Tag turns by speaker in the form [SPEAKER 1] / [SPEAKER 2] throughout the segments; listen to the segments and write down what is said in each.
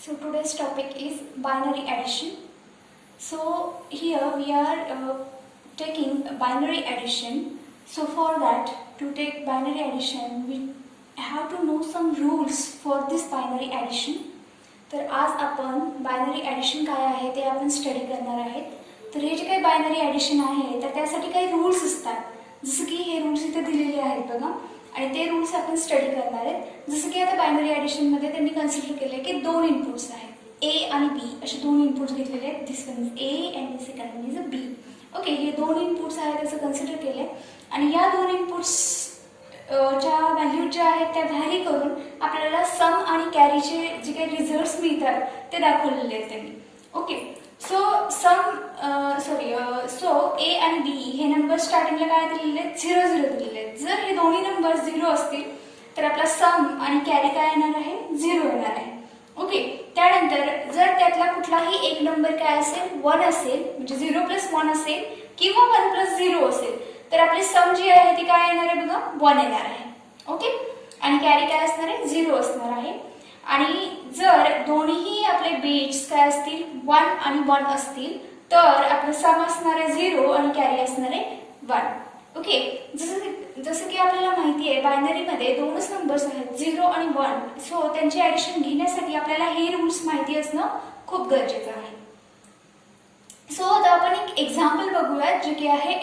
[SPEAKER 1] So today's topic is binary addition. So here we are taking binary addition. So for that, to take binary addition, we have to know some rules for this binary addition. तर आज आपण binary addition काय आहे ते आपण study करणार आहेत. तर हे जे काही बायनरी ॲडिशन आहे तर त्यासाठी काही रूल्स असतात, जसं की हे रूल्स इथे दिलेले आहेत बघा, आणि ते रूल्स आपण स्टडी करणार आहेत. जसं की आता बायनरी ॲडिशनमध्ये त्यांनी कन्सिडर केलं आहे की दोन इनपुट्स आहेत, ए आणि बी असे दोन इनपुट्स घेतलेले आहेत. This one is A and the second one is a B. Okay, हे दोन इनपुट्स आहेत त्याचं कन्सिडर केलं आहे, आणि या दोन इनपुट्स च्या व्हॅल्यू ज्या आहेत त्या व्हॅरी करून आपल्याला सम आणि कॅरीचे जे काही रिझल्ट्स मिळतात ते दाखवलेले आहेत त्यांनी. ओके, सो ए आणि बी हे नंबर स्टार्टिंगला काय दिलेले आहेत, 0 0 दिलेले आहेत. जर हे दोन्ही नंबर 0 असतील तर आपला सम आणि कॅरी काय येणार आहे, 0 येणार आहे. ओके, त्यानंतर जर त्यातला कुठलाही एक नंबर काय असेल, 1 असेल, म्हणजे 0 + 1 असेल किंवा 1 + 0 असेल, तर आपली सम जी आहे ती काय येणार आहे बघा, 1 येणार आहे. ओके, आणि कॅरी काय असणार आहे, 0 असणार आहे. आणि जर दोन्ही आपले बिट्स काय असतील, 1 आणि 1 असतील, तर आपलं सम असणार आहे 0 आणि कॅरी असणार आहे 1. ओके, जसं की आपल्याला माहिती आहे बायनरीमध्ये दोनच नंबर्स आहेत, 0 आणि 1. सो त्यांची ॲडिशन घेण्यासाठी आपल्याला हे रूल्स माहिती असणं खूप गरजेचं आहे. सो आता आपण एक एक्झाम्पल बघूया जे की आहे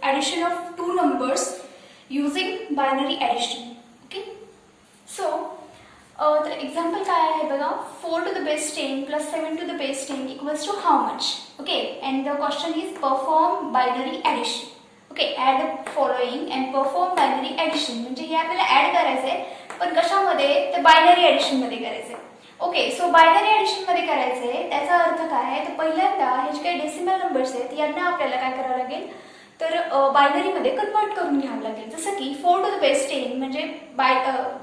[SPEAKER 1] addition of 2 numbers using binary addition. Okay, so तर एक्झाम्पल काय आहे बघा, 4 to the base 10 + 7 to the base 10 equals to how much? Okay, and the question is perform binary addition. Okay, add the following and perform binary addition. म्हणजे हे आपल्याला add करायचं आहे, पण कशामध्ये, तर बायनरी ॲडिशनमध्ये करायचं आहे. ओके, सो बायनरी ॲडिशनमध्ये करायचं आहे, त्याचा अर्थ काय आहे, तर पहिल्यांदा हे जे काही डेसिमल नंबर्स आहेत यांना आपल्याला काय करावं लागेल, तर बायनरीमध्ये कन्वर्ट करून घ्यावं लागेल. जसं की 4 to the base 10 म्हणजे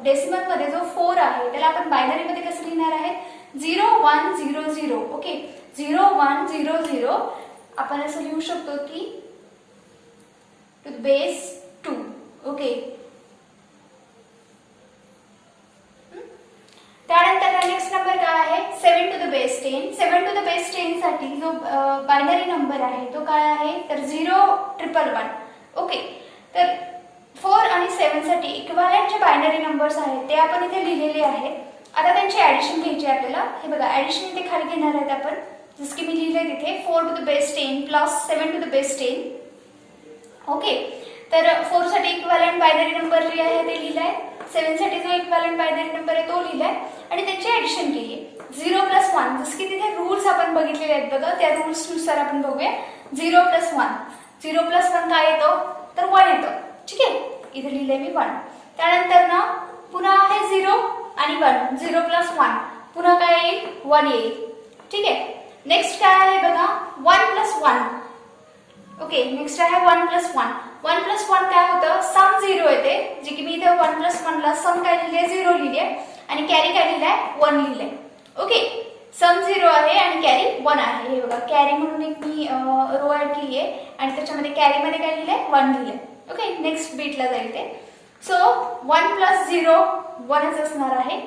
[SPEAKER 1] डेसिमलमध्ये जो 4 आहे त्याला आपण बायनरीमध्ये कसं लिहिणार आहे, 0 1 0 0. ओके, 0 1 0 0 आपण असं लिहू शकतो की टू द बेस 2. ओके, त्यानंतर नेक्स्ट नंबर काय आहे, 7 to the base 10. 7 to the base 10 साठी जो बायनरी नंबर आहे तो काय आहे, तर 0 1 1 1. ओके, तर 4 आणि 7 साठी इक्विव्हॅलेंट जे बायनरी नंबर्स आहेत ते आपण इथे लिहिलेले आहेत. आता त्यांची ॲडिशन घ्यायची आपल्याला. हे बघा, ॲडिशन इथे खाली घेणार आहेत आपण, जसं की मी लिहिले तिथे 4 to the base 10 + 7 to the base 10. Okay, तर 4 साठी इक्विव्हॅलेंट बायनरी नंबर जे आहे ते लिहिलाय, 7 साठी जो इक्विव्हॅलेंट बायनरी नंबर आहे तो लिहिलाय, आणि त्यांची ॲडिशन केली. 0 + 1, जसं की तिथे रूल्स आपण बघितलेले आहेत बघा, त्या रूल्सनुसार आपण बघूया. 0 + 1, 0 + 1 काय येतो, तर 1 येतो. ठीक आहे, इथे लिहिलंय मी 1. त्यानंतर ना पुन्हा आहे 0 आणि 1, 0 + 1 पुन्हा काय येईल, 1 येईल. ठीक आहे, नेक्स्ट काय आहे बघा, 1 + 1. ओके, नेक्स्ट आहे 1 + 1. 1 + 1 काय होतं, सम 0 येते, जे की मी इथे 1 + 1 ला सम काय लिहिले, 0 लिहिले, आणि कॅरी काय लिहिलाय, 1 लिहिलंय. ओके, सम 0 आहे आणि कॅरी 1 आहे. हे बघा, कॅरी म्हणून एक मी रो ॲड केली आहे, आणि त्याच्यामध्ये कॅरीमध्ये काय लिहिलंय, 1 लिहिलंय. ओके, नेक्स्ट बीटला जाईल ते. सो 1 + 0 1च असणार आहे.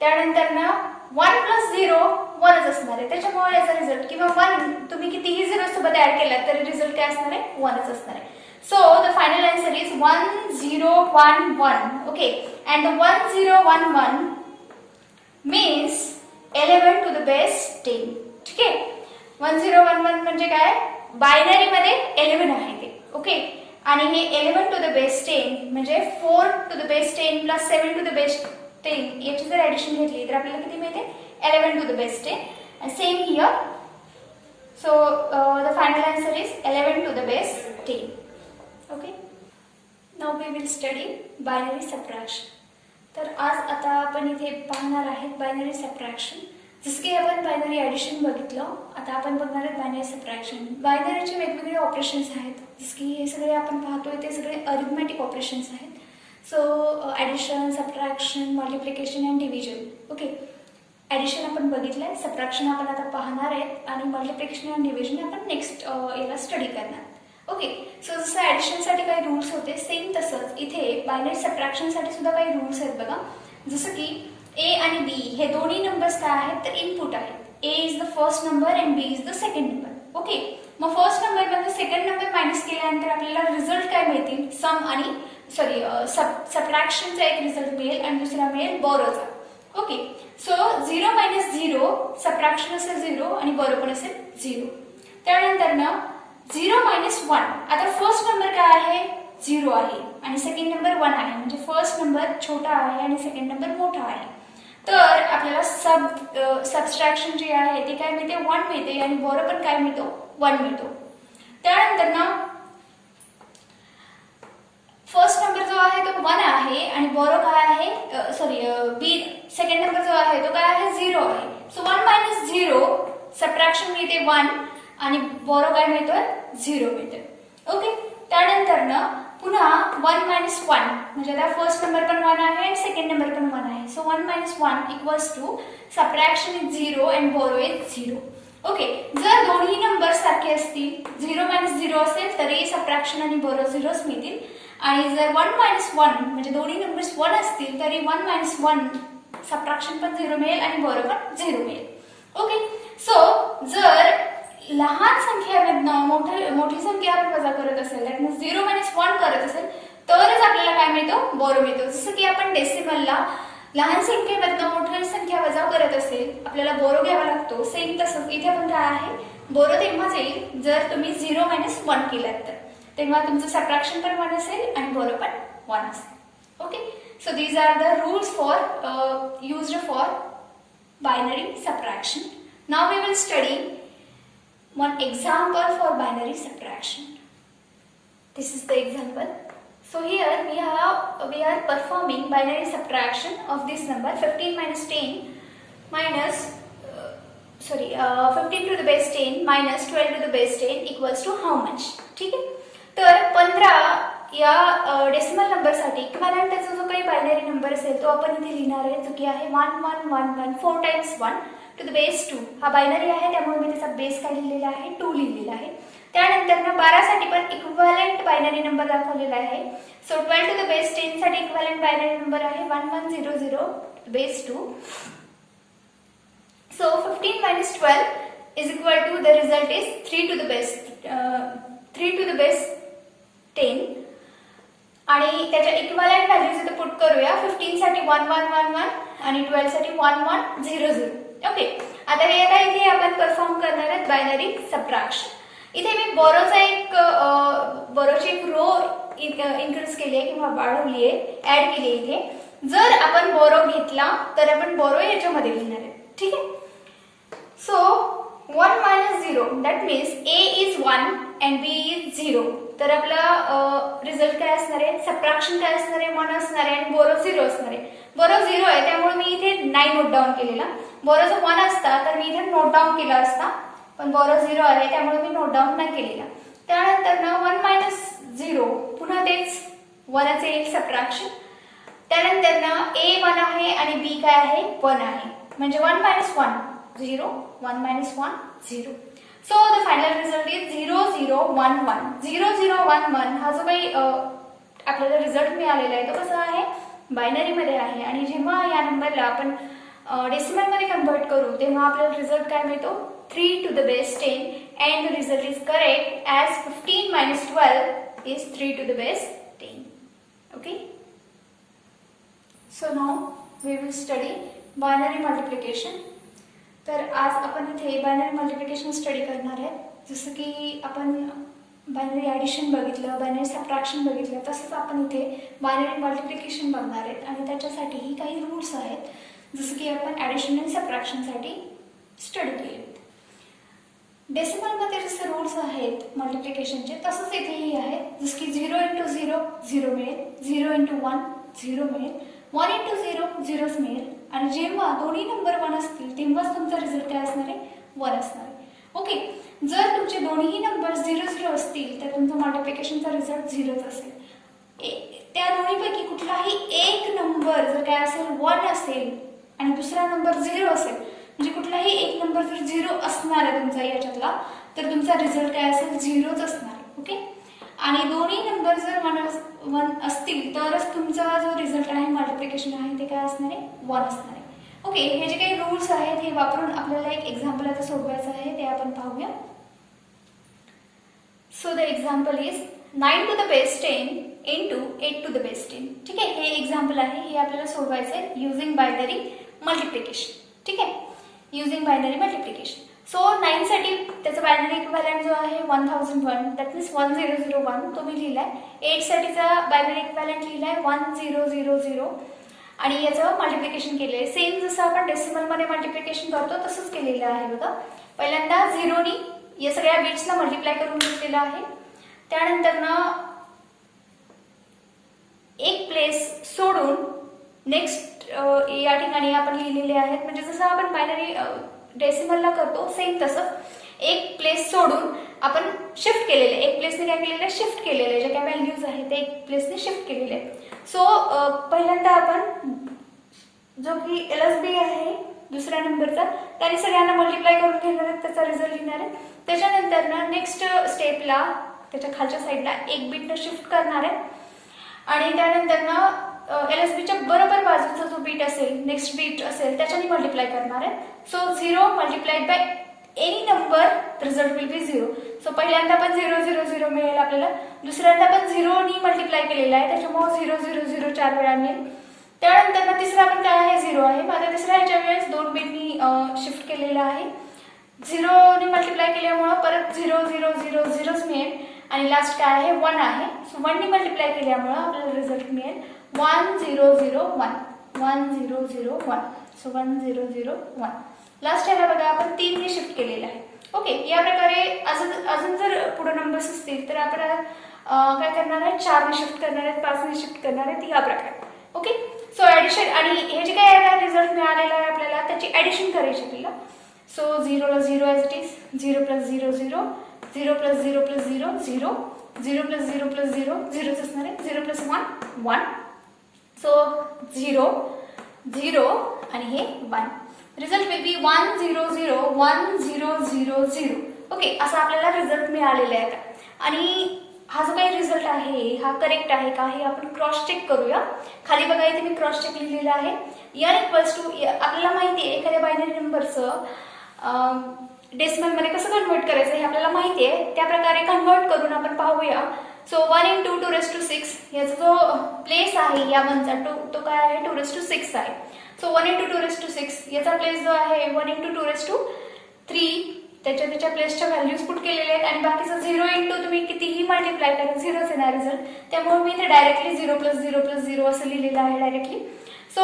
[SPEAKER 1] त्यानंतर ना 1 + 0 1च असणार आहे. त्याच्यामुळे याचा रिझल्ट किंवा 1 तुम्ही कितीही 0 सोबत ॲड केला तरी रिझल्ट काय असणार आहे, 1च असणार आहे. So the final answer is 1 0 1 1. Okay, and the 1 0 1 1 means 11 to the base 10. ठीक आहे, 1 0 1 1 म्हणजे काय, बायनरी मध्ये 11 आहे ते. ओके, आणि हे 11 to the base 10 म्हणजे 4 to the base 10 + 7 to the base 10 याची जर ॲडिशन घेतली तर आपल्याला किती मिळते, 11 to the base 10. and same here. So the final answer is 11 to the base 10. Okay, now we will study binary subtraction. तर आज आता आपण इथे पाहणार आहेत बायनरी सबट्रॅक्शन. जसं की आपण बायनरी ॲडिशन बघितलं, आता आपण बघणार आहेत बायनरी सबट्रॅक्शन. बायनरीचे वेगवेगळे ऑपरेशन्स आहेत, जसं की हे सगळे आपण पाहतोय ते सगळे अरिथमॅटिक ऑपरेशन्स आहेत. So addition, subtraction, multiplication and division. Okay, addition आपण बघितलं आहे, सबट्रॅक्शन आपण आता पाहणार आहेत, आणि मल्टिप्लिकेशन अँड डिव्हिजन आपण नेक्स्ट याला स्टडी करणार. ओके, सो जसं ॲडिशनसाठी काही रूल्स होते सेम तसंच इथे बायनरी सबट्रॅक्शनसाठी सुद्धा काही रूल्स आहेत बघा. जसं की ए आणि बी हे दोन्ही नंबर्स काय आहेत तर इनपुट आहेत. A is the first number and B is the second number. Okay, मग फर्स्ट नंबर मधून सेकंड नंबर मायनस केल्यानंतर आपल्याला रिझल्ट काय मिळतील, सम आणि सबट्रॅक्शनचा एक रिझल्ट मिळेल आणि दुसरा मिळेल बोरोचा. ओके, सो 0 मायनस 0 सबट्रॅक्शन असेल 0 आणि बोरो पण असेल 0. त्यानंतर ना 0 मायनस 1, आता फर्स्ट नंबर काय आहे 0 आहे आणि सेकंड नंबर 1 आहे, म्हणजे फर्स्ट नंबर छोटा आहे आणि सेकंड नंबर मोठा आहे. तर आपल्याला सबट्रॅक्शन जे आहे ते काय मिळते 1 मिळते आणि बोरो पण काय मिळतो 1 मिळतो. त्यानंतर ना फर्स्ट नंबर जो आहे तो 1 आहे आणि बोरो काय आहे बी सेकंड नंबर जो आहे तो काय आहे 0 आहे. सो 1 मायनस 0 सबट्रॅक्शन मिळते 1 आणि बोरो काय मिळतोय 0 मिळतोय. ओके, त्यानंतर ना पुन्हा 1 मायनस 1 म्हणजे आता फर्स्ट नंबर पण 1 आहे आणि सेकंड नंबर पण 1 आहे. So 1 minus 1 equals to subtraction is 0 and borrow is 0. Okay, जर दोन्ही नंबर सारखे असतील 0 मायनस 0 असेल तरी सबट्रॅक्शन आणि बोरो 0च मिळतील आणि जर 1 मायनस 1 म्हणजे दोन्ही नंबर्स 1 असतील तरी 1 मायनस 1 सबट्रॅक्शन पण 0 मिळेल आणि बोरो पण 0 मिळेल. ओके, सो जर लहान संख्येमधनं मोठी संख्या आपण वजा करत असेल दॅट मीन्स 0 मायनस 1 करत असेल तरच आपल्याला काय मिळतो बोरो मिळतो. जसं की आपण डेसिमलला लहान संख्येमधनं मोठी संख्या वजा करत असेल आपल्याला बोरो घ्यावा लागतो. सेम तसंच इथे पण काय आहे बोरो तेव्हाच येईल जर तुम्ही 0 मायनस 1 केलात तर तेव्हा तुमचं सबट्रॅक्शन पण 1 असेल आणि बोरो पण 1 असेल. Okay, so these are the rules for used for binary subtraction. Now we will study one example for binary subtraction. This is the example. So here we are performing binary subtraction of this number 15 minus 10 minus 15 to the base 10 minus 12 to the base 10 equals to how much? ठीक आहे, तर 15 या decimal नंबरसाठी equivalent त्याचा जो काही binary number असेल तो आपण इथे लिहिणार आहे जो की आहे 1 1 1 1 4 टाइम्स 1 टू द बेस 2. हा बायनरी आहे त्यामुळे मी त्याचा बेस काय लिहिलेला आहे 2 लिहिलेला आहे. त्यानंतर ना 12 साठी पण इक्विव्हॅलेंट बायनरी नंबर दाखवलेला आहे. सो 12 टू द बेस 10 साठी इक्विव्हॅलेंट बायनरी नंबर आहे 1100 base 2. So 15 minus 12 is equal to the result is 3 to the base 10 आणि त्याच्या इक्विव्हॅलेंट व्हॅल्यूज इथे पुट करूया. 15 साठी 1111 आणि 12 साठी 1100. ओके, आता हे आता इथे आपण परफॉर्म करणार आहोत बायनरी सबट्रॅक्शन. इथे मी बोरोची एक रो इन्क्रीज केली आहे किंवा वाढवली आहे ऍड केली आहे. इथे जर आपण बोरो घेतला तर आपण बोरो याच्यामध्ये लिहिणार आहे. ठीक आहे, so 1 minus 0 that means A is 1 and B is 0. तर आपला रिझल्ट काय असणार आहे सबट्रॅक्शन काय असणार आहे 1 असणार आहे आणि बोरो 0 असणार आहे. बोरो 0 आहे त्यामुळे मी इथे नाही नोट डाऊन केलेला. बोरो जर 1 असता तर मी इथे नोट डाऊन केला असता पण बोरो 0 आहे त्यामुळे मी नोट डाऊन नाही केलेला. त्यानंतर ना 1 minus 0 पुन्हा तेच 1च येईल सबट्रॅक्शन. त्यानंतर ना A 1 आहे आणि B काय आहे 1 आहे म्हणजे 1 minus 1 0 1 minus 1 0. So the final result is 0 0 1 1. 0 0 1 1 हा जो काही आपल्याला रिझल्ट मिळालेला आहे तो कसा आहे बायनरी मध्ये आहे आणि जेव्हा या नंबरला आपण डेसिमल मध्ये कन्वर्ट करू तेव्हा आपल्याला रिझल्ट काय मिळतो 3 to the base 10 and the result is correct as 15 minus 12 is 3 to the base 10. Okay, so now we will study binary multiplication. तर आज आपण इथे बायनरी मल्टिप्लिकेशन स्टडी करणार आहे. जसं की आपण बायनरी ॲडिशन बघितलं बायनरी सबट्रॅक्शन बघितलं तसंच आपण इथे बायनरी मल्टिप्लिकेशन बघणार आहेत आणि त्याच्यासाठीही काही रूल्स आहेत जसं की आपण ॲडिशन आणि सबट्रॅक्शनसाठी स्टडी केले. डेसिमलमध्ये जसे रूल्स आहेत मल्टिप्लिकेशनचे तसंच इथेही आहेत जसं की 0 into 0 0 मिळेल 0 into 1 0 मिळेल 1 into 0 0च मिळेल आणि जेव्हा दोन्ही नंबर 1 असतील तेव्हाच तुमचा रिझल्ट काय असणार आहे 1 असणार आहे. ओके, जर तुमचे दोन्ही नंबर 0 0 असतील तर तुमचा मल्टिप्लिकेशनचा रिझल्ट 0च असेल. त्या दोन्हीपैकी कुठलाही एक नंबर जर काय असेल 1 असेल आणि दुसरा नंबर 0 असेल म्हणजे कुठलाही एक नंबर जर 0 असणार आहे तुमचा याच्यातला तर तुमचा रिझल्ट काय असेल 0च असणार. ओके, आणि दोन्ही नंबर जर 1 असतील तरच तुमचा जो रिझल्ट आहे मल्टिप्लिकेशन आहे ते काय असणार आहे 1 असणार आहे. ओके, हे जे काही रूल्स आहेत हे वापरून आपल्याला एक एक्झाम्पल आता सोडवायचं आहे, ते आपण पाहूया. So the example is 9 to the base 10 into 8 to the base 10. ठीक आहे, हे एक्झाम्पल आहे, हे आपल्याला सोडवायचं आहे युझिंग बायनरी मल्टिप्लिकेशन. ठीक आहे, युझिंग बायनरी मल्टिप्लिकेशन. सो 9 साठी त्याचा बायनरी इक्विव्हॅलंट जो आहे 1001, दॅट मीन्स 1001 तो मी लिहिलाय. 8 साठीचा बायनरी इक्विव्हॅलंट लिहिलाय 1000 आणि याचं मल्टिप्लिकेशन केलेलं आहे. सेम जसं आपण डेसिमलमध्ये मल्टिप्लिकेशन करतो तसंच केलेलं आहे बघा. पहिल्यांदा 0नी या सगळ्या बिट्सना मल्टिप्लाय करून घेतलेलं आहे. त्यानंतर ना एक प्लेस सोडून नेक्स्ट या ठिकाणी आपण लिहिलेले आहेत, म्हणजे जसं आपण बायनरी डेसिमलला करतो सेम तसं एक प्लेस सोडून आपण शिफ्ट केलेले, एक प्लेसने काय केलेलं आहे, शिफ्ट केलेले, जे काय व्हॅल्यूज आहेत ते एक प्लेसने शिफ्ट केलेले आहेत. सो पहिल्यांदा आपण जो की LSB आहे दुसऱ्या नंबरचा, त्याने सगळ्यांना मल्टिप्लाय करून घेणार आहेत, त्याचा रिझल्ट लिहिणार आहे. त्याच्यानंतर ना नेक्स्ट स्टेपला त्याच्या खालच्या साईडला एक बीटनं शिफ्ट करणार आहे आणि त्यानंतर ना LSBच्या बरोबर बाजूचा जो बीट असेल, नेक्स्ट बीट असेल, त्याच्याने मल्टिप्लाय करणार आहे. So 0 multiplied by any number result will be 0. So पहिल्यांदा पण 0 0 0 मिळेल आपल्याला, दुसऱ्यांदा पण 0नी मल्टिप्लाय केलेला आहे त्याच्यामुळे 0 0 0 4 वेळा मिळेल. त्यानंतर ना तिसरा पण काय आहे, 0 आहे. माझा तिसऱ्या ह्याच्या वेळेस 2 बीटनी शिफ्ट केलेला आहे. 0नी मल्टिप्लाय केल्यामुळं परत 0 0 0 0च मिळेल आणि लास्ट काय आहे 1 आहे. सो 1नी मल्टिप्लाय केल्यामुळं आपल्याला रिझल्ट मिळेल 1 0 0 1 1 0 0 1. सो 1 0 0 1. लास्ट ह्याला बघा आपण 3नी शिफ्ट केलेलं आहे. ओके, या प्रकारे अजून जर पुढे नंबर्स असतील तर आपण काय करणार आहे, 4ने शिफ्ट करणार आहेत, 5ने शिफ्ट करणार आहेत, या प्रकारे. ओके, सो ॲडिशन आणि हे जे काय रिझल्ट मिळालेला आहे आपल्याला त्याची ॲडिशन करायची आपल्याला. सो 0ला 0 ॲज इट इज, 0 + 0 0, 0 + 0 + 0 0, 0 + 0 + 0 0च असणार आहे, 0 + 1 1. सो 0 0 आणि हे 1. Result will be 1 0 0 1 0 0 0. ओके, असा आपल्याला रिझल्ट मिळालेला आहे आता. आणि हा जो काही रिझल्ट आहे हा करेक्ट आहे का हे आपण क्रॉस चेक करूया. खाली बघा इथे मी क्रॉस चेक लिहिलेलं आहे. n = आपल्याला माहिती आहे एखाद्या बायनरी नंबरचं डेसिमलमध्ये कसं कन्वर्ट करायचं हे आपल्याला माहिती आहे. त्या प्रकारे कन्वर्ट करून आपण पाहूया. सो 1 × 2⁻6 याचा जो प्लेस आहे या 1चा तो काय आहे 2⁻6 आहे. सो 1 × 2⁻6 याचा प्लेस जो आहे 1 × 2⁻3 त्याच्या प्लेसच्या व्हॅल्यूज पुट केलेले आहेत आणि बाकीचं 0 × तुम्ही कितीही मल्टिप्लाय करा 0च येणार रिझल्ट. त्यामुळे मी इथे डायरेक्टली 0 + 0 + 0 असं लिहिलेलं आहे डायरेक्टली. सो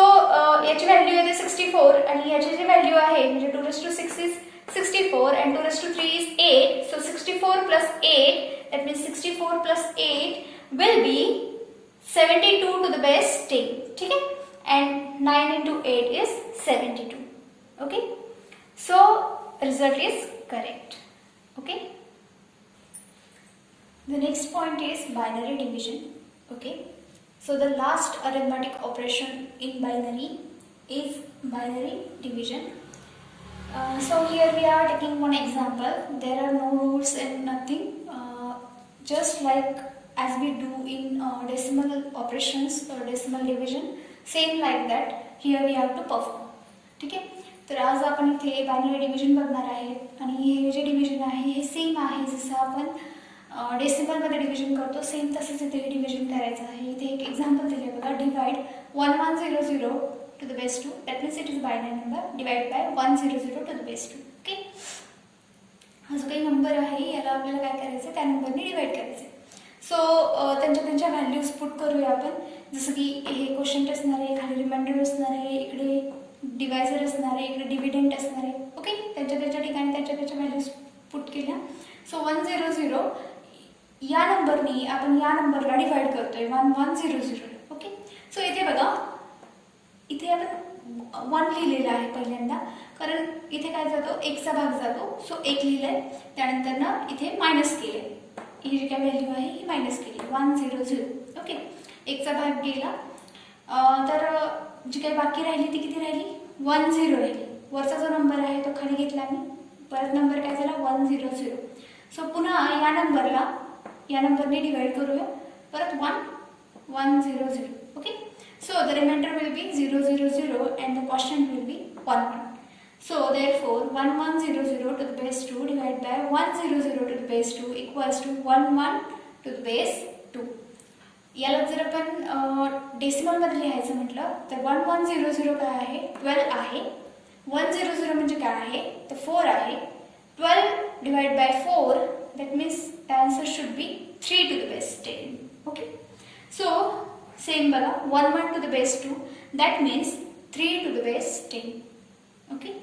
[SPEAKER 1] याची व्हॅल्यू येते 64 आणि याची जी व्हॅल्यू आहे म्हणजे 2⁻6 is 64 and 2⁻3 is 8. So 64 + 8, that means 64 + 8 will be 72 to the base 10. ठीक है, and 9 × 8 is 72. Okay, so result is correct. Okay, the next point is binary division. Okay, so the last arithmetic operation in binary is binary division. So here we are taking one example. There are no rules and nothing, just like as we do in decimal operations or decimal division, same like that here we have to perform. ठीक आहे, तर आज आपण इथे binary division बघणार आहे आणि हे जे डिव्हिजन आहे हे सेम आहे जसं आपण डेसिमलमध्ये डिव्हिजन करतो सेम तसंच इथे डिव्हिजन करायचं आहे. इथे एक एक्झाम्पल दिले बघा, divide 1100 to the base 2, that means it is binary number, divided by 100 to the base 2. Okay, हा जो काही नंबर आहे याला आपल्याला काय करायचं त्या नंबरने डिवाइड करायचं. सो त्यांच्या व्हॅल्यूज पुट करूया आपण. जसं की हे क्वोशंट असणार आहे, खाली रिमाइंडर असणार आहे, इकडे डिवायझर असणार आहे, इकडे डिव्हिडंट असणार आहे. ओके, त्यांच्या ठिकाणी त्याच्या व्हॅल्यूज पुट केल्या. सो 100 या नंबरने आपण या नंबरला डिवाइड करतोय 1100. ओके, सो इथे बघा इथे आपण 1 लिहिलेलं आहे पहिल्यांदा, कारण इथे काय जातो एकचा भाग जातो. सो 1 लिहिलंय, त्यानंतर ना इथे मायनस केले, ही जी काय व्हॅल्यू आहे ही मायनस केली 100. ओके, एकचा भाग गेला, तर जी काही बाकी राहिली ती किती राहिली 10 राहिली. वरचा जो नंबर आहे तो खाली घेतला मी, परत नंबर काय झाला 100. सो पुन्हा या नंबरने डिवाइड करूया, परत 1 1 0 0. Okay, so the remainder will be 0 0 0 and the quotient will be 1 1. So therefore 1100 to the base 2 divided by 100 to the base 2 equals to 11 to the base 2. याला जर आपण डेसिमल मध्ये लिहायचं म्हटलं तर 1100 काय आहे 12 आहे. 100 म्हणजे काय आहे तर 4 आहे. 12 divided by 4, that means the answer should be 3 to the base 10. Okay, so same bala 1 1 to the base 2, that means 3 to the base 10. Okay.